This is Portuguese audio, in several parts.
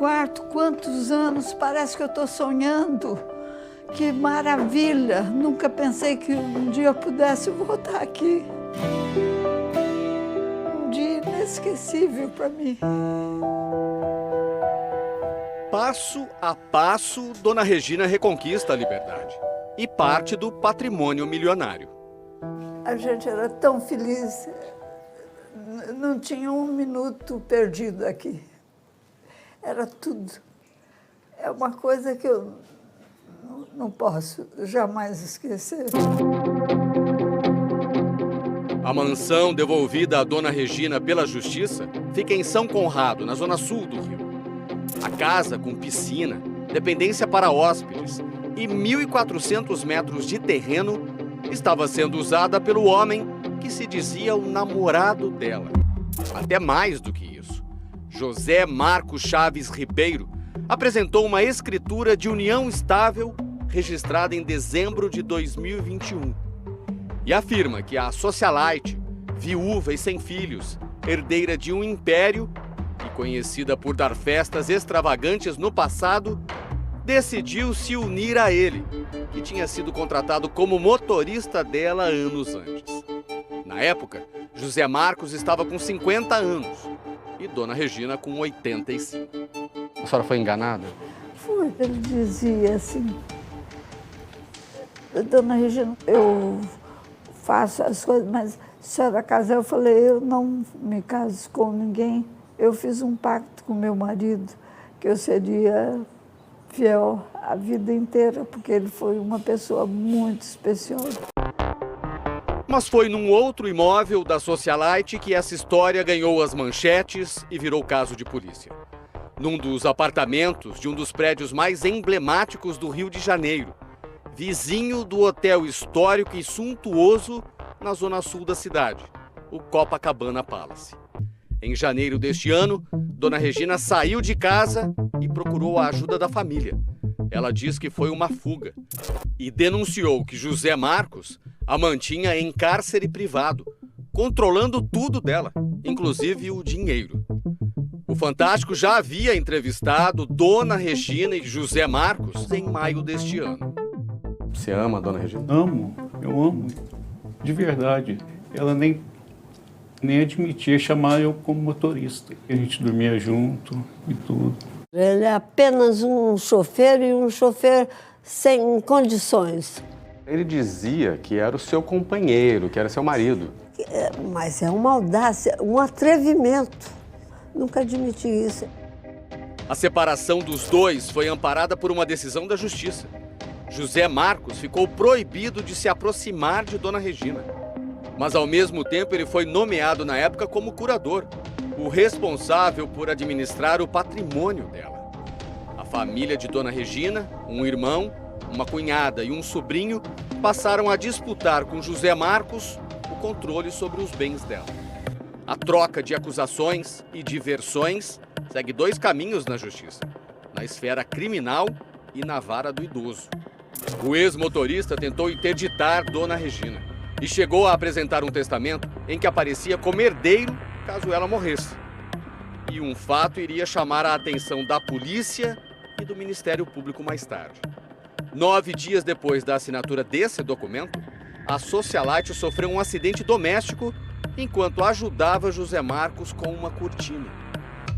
quarto, quantos anos, parece que eu estou sonhando. Que maravilha! Nunca pensei que um dia eu pudesse voltar aqui. Um dia inesquecível para mim. Passo a passo, Dona Regina reconquista a liberdade e parte do patrimônio milionário. A gente era tão feliz, não tinha um minuto perdido aqui. Era tudo. É uma coisa que eu não posso jamais esquecer. A mansão devolvida à Dona Regina pela Justiça fica em São Conrado, na zona sul do Rio. A casa, com piscina, dependência para hóspedes e 1.400 metros de terreno, estava sendo usada pelo homem que se dizia o namorado dela. Até mais do que isso. José Marcos Chaves Ribeiro apresentou uma escritura de união estável registrada em dezembro de 2021. E afirma que a socialite, viúva e sem filhos, herdeira de um império e conhecida por dar festas extravagantes no passado, decidiu se unir a ele, que tinha sido contratado como motorista dela anos antes. Na época, José Marcos estava com 50 anos e Dona Regina com 85. A senhora foi enganada? Foi, ele dizia assim, Dona Regina, eu faço as coisas, mas a senhora casar, eu falei, eu não me caso com ninguém. Eu fiz um pacto com meu marido, que eu seria fiel a vida inteira, porque ele foi uma pessoa muito especial. Mas foi num outro imóvel da socialite que essa história ganhou as manchetes e virou caso de polícia. Num dos apartamentos de um dos prédios mais emblemáticos do Rio de Janeiro, vizinho do hotel histórico e suntuoso na zona sul da cidade, o Copacabana Palace. Em janeiro deste ano, Dona Regina saiu de casa e procurou a ajuda da família. Ela diz que foi uma fuga e denunciou que José Marcos a mantinha em cárcere privado, controlando tudo dela, inclusive o dinheiro. O Fantástico já havia entrevistado Dona Regina e José Marcos em maio deste ano. Você ama a Dona Regina? Amo, eu amo, de verdade. Ela nem admitia chamar eu como motorista. A gente dormia junto e tudo. Ele é apenas um chofer e um chofer sem condições. Ele dizia que era o seu companheiro, que era seu marido. Mas é uma audácia, um atrevimento. Nunca admiti isso. A separação dos dois foi amparada por uma decisão da Justiça. José Marcos ficou proibido de se aproximar de Dona Regina. Mas, ao mesmo tempo, ele foi nomeado na época como curador, o responsável por administrar o patrimônio dela. A família de Dona Regina, um irmão, uma cunhada e um sobrinho, passaram a disputar com José Marcos o controle sobre os bens dela. A troca de acusações e de versões segue dois caminhos na justiça, na esfera criminal e na vara do idoso. O ex-motorista tentou interditar Dona Regina e chegou a apresentar um testamento em que aparecia como herdeiro caso ela morresse. E um fato iria chamar a atenção da polícia e do Ministério Público mais tarde. 9 dias depois da assinatura desse documento, a socialite sofreu um acidente doméstico enquanto ajudava José Marcos com uma cortina.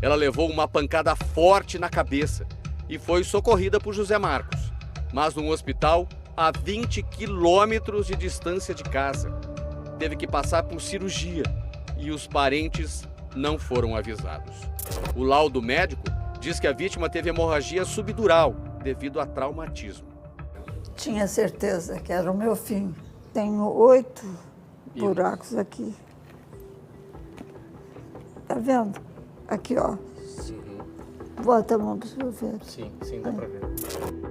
Ela levou uma pancada forte na cabeça e foi socorrida por José Marcos, mas num hospital a 20 quilômetros de distância de casa. Teve que passar por cirurgia e os parentes não foram avisados. O laudo médico diz que a vítima teve hemorragia subdural devido a traumatismo. Tinha certeza que era o meu fim. Tenho 8 buracos aqui. Tá vendo? Aqui, ó. Bota a mão para você ver. Sim, dá pra ver.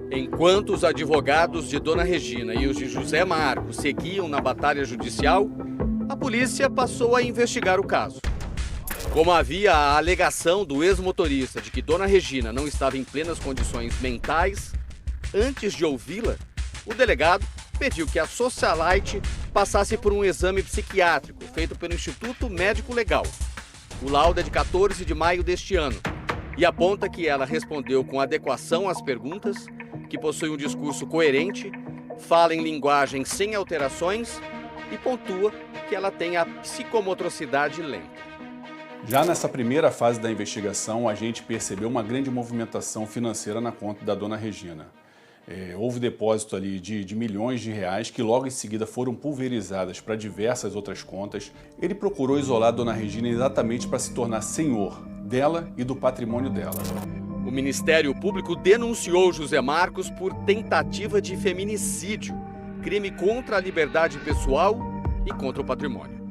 Enquanto os advogados de Dona Regina e os de José Marcos seguiam na batalha judicial, a polícia passou a investigar o caso. Como havia a alegação do ex-motorista de que Dona Regina não estava em plenas condições mentais, antes de ouvi-la, o delegado pediu que a socialite passasse por um exame psiquiátrico feito pelo Instituto Médico Legal. O laudo é de 14 de maio deste ano e aponta que ela respondeu com adequação às perguntas, que possui um discurso coerente, fala em linguagem sem alterações e pontua que ela tem a psicomotricidade lenta. Já nessa primeira fase da investigação, a gente percebeu uma grande movimentação financeira na conta da dona Regina. Houve depósito ali de milhões de reais que logo em seguida foram pulverizadas para diversas outras contas. Ele procurou isolar a dona Regina exatamente para se tornar senhor dela e do patrimônio dela. O Ministério Público denunciou José Marcos por tentativa de feminicídio, crime contra a liberdade pessoal e contra o patrimônio.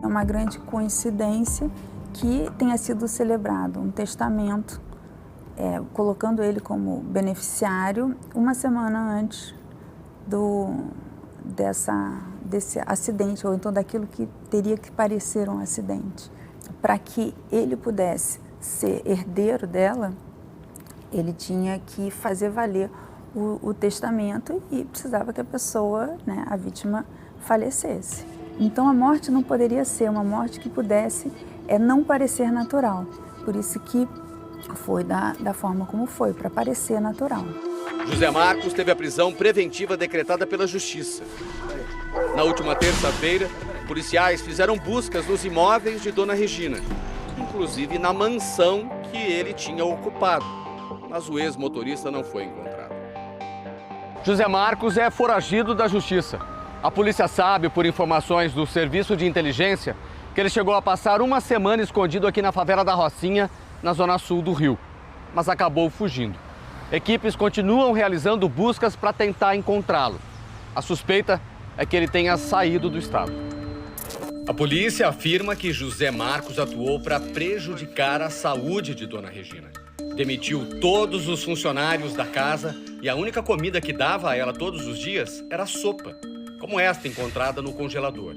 É uma grande coincidência que tenha sido celebrado um testamento, colocando ele como beneficiário uma semana antes desse acidente, ou então daquilo que teria que parecer um acidente. Para que ele pudesse ser herdeiro dela, ele tinha que fazer valer o testamento e precisava que a pessoa, né, a vítima, falecesse. Então a morte não poderia ser uma morte que pudesse não parecer natural. Por isso que foi da forma como foi, para parecer natural. José Marcos teve a prisão preventiva decretada pela Justiça. Na última terça-feira, policiais fizeram buscas nos imóveis de dona Regina, inclusive na mansão que ele tinha ocupado, mas o ex-motorista não foi encontrado. José Marcos é foragido da Justiça. A polícia sabe, por informações do Serviço de Inteligência, que ele chegou a passar uma semana escondido aqui na favela da Rocinha, na zona sul do Rio, mas acabou fugindo. Equipes continuam realizando buscas para tentar encontrá-lo. A suspeita é que ele tenha saído do estado. A polícia afirma que José Marcos atuou para prejudicar a saúde de dona Regina. Demitiu todos os funcionários da casa e a única comida que dava a ela todos os dias era sopa, como esta encontrada no congelador.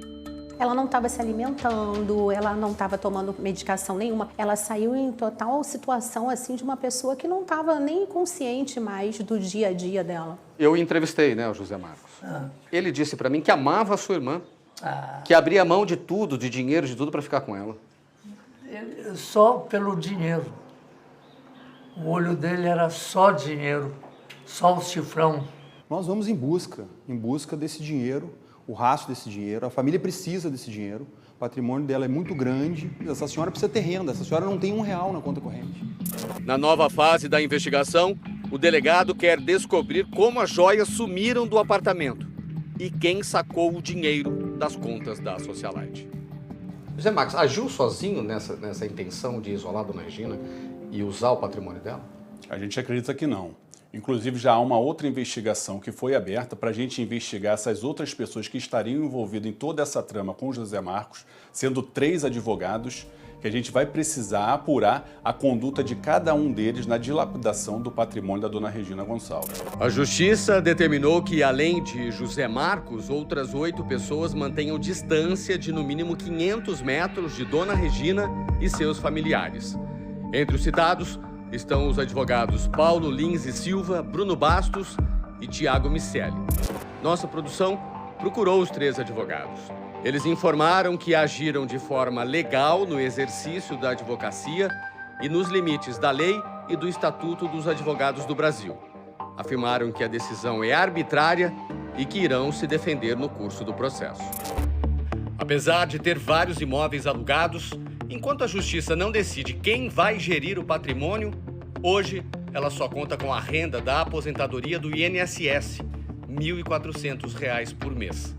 Ela não estava se alimentando, ela não estava tomando medicação nenhuma. Ela saiu em total situação assim de uma pessoa que não estava nem consciente mais do dia a dia dela. Eu entrevistei, o José Marcos. Ele disse para mim que amava a sua irmã, que abria mão de tudo, de dinheiro, de tudo para ficar com ela. Só pelo dinheiro. O olho dele era só dinheiro, só o cifrão. Nós vamos em busca desse dinheiro, o rastro desse dinheiro. A família precisa desse dinheiro, o patrimônio dela é muito grande. Essa senhora precisa ter renda, essa senhora não tem R$1 na conta corrente. Na nova fase da investigação, o delegado quer descobrir como as joias sumiram do apartamento e quem sacou o dinheiro das contas da socialite. José Marcos agiu sozinho nessa intenção de isolar a dona Regina e usar o patrimônio dela? A gente acredita que não. Inclusive, já há uma outra investigação que foi aberta para a gente investigar essas outras pessoas que estariam envolvidas em toda essa trama com José Marcos, sendo 3 advogados, que a gente vai precisar apurar a conduta de cada um deles na dilapidação do patrimônio da dona Regina Gonçalves. A Justiça determinou que, além de José Marcos, outras 8 pessoas mantenham distância de no mínimo 500 metros de dona Regina e seus familiares. Entre os citados estão os advogados Paulo Lins e Silva, Bruno Bastos e Tiago Miceli. Nossa produção procurou os 3 advogados. Eles informaram que agiram de forma legal no exercício da advocacia e nos limites da lei e do Estatuto dos Advogados do Brasil. Afirmaram que a decisão é arbitrária e que irão se defender no curso do processo. Apesar de ter vários imóveis alugados, enquanto a Justiça não decide quem vai gerir o patrimônio, hoje ela só conta com a renda da aposentadoria do INSS, R$ 1.400 por mês.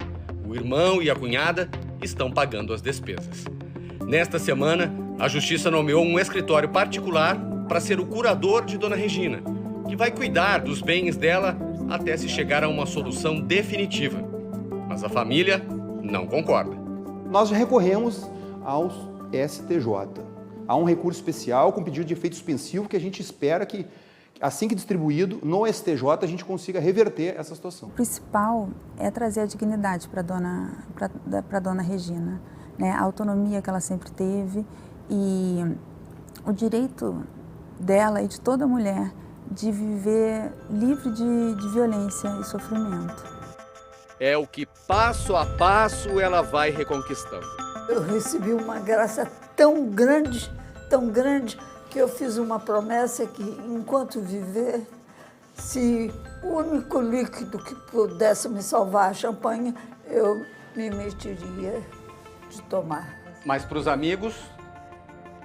O irmão e a cunhada estão pagando as despesas. Nesta semana, a Justiça nomeou um escritório particular para ser o curador de dona Regina, que vai cuidar dos bens dela até se chegar a uma solução definitiva. Mas a família não concorda. Nós já recorremos ao STJ. Há um recurso especial com pedido de efeito suspensivo que a gente espera que, assim que distribuído, no STJ a gente consiga reverter essa situação. O principal é trazer a dignidade para a dona Regina, né? A autonomia que ela sempre teve e o direito dela e de toda mulher de viver livre de violência e sofrimento. É o que, passo a passo, ela vai reconquistando. Eu recebi uma graça tão grande, que eu fiz uma promessa que, enquanto viver, se o único líquido que pudesse me salvar a champanhe, eu me metiria de tomar. Mas para os amigos,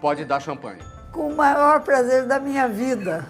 pode dar champanhe. Com o maior prazer da minha vida.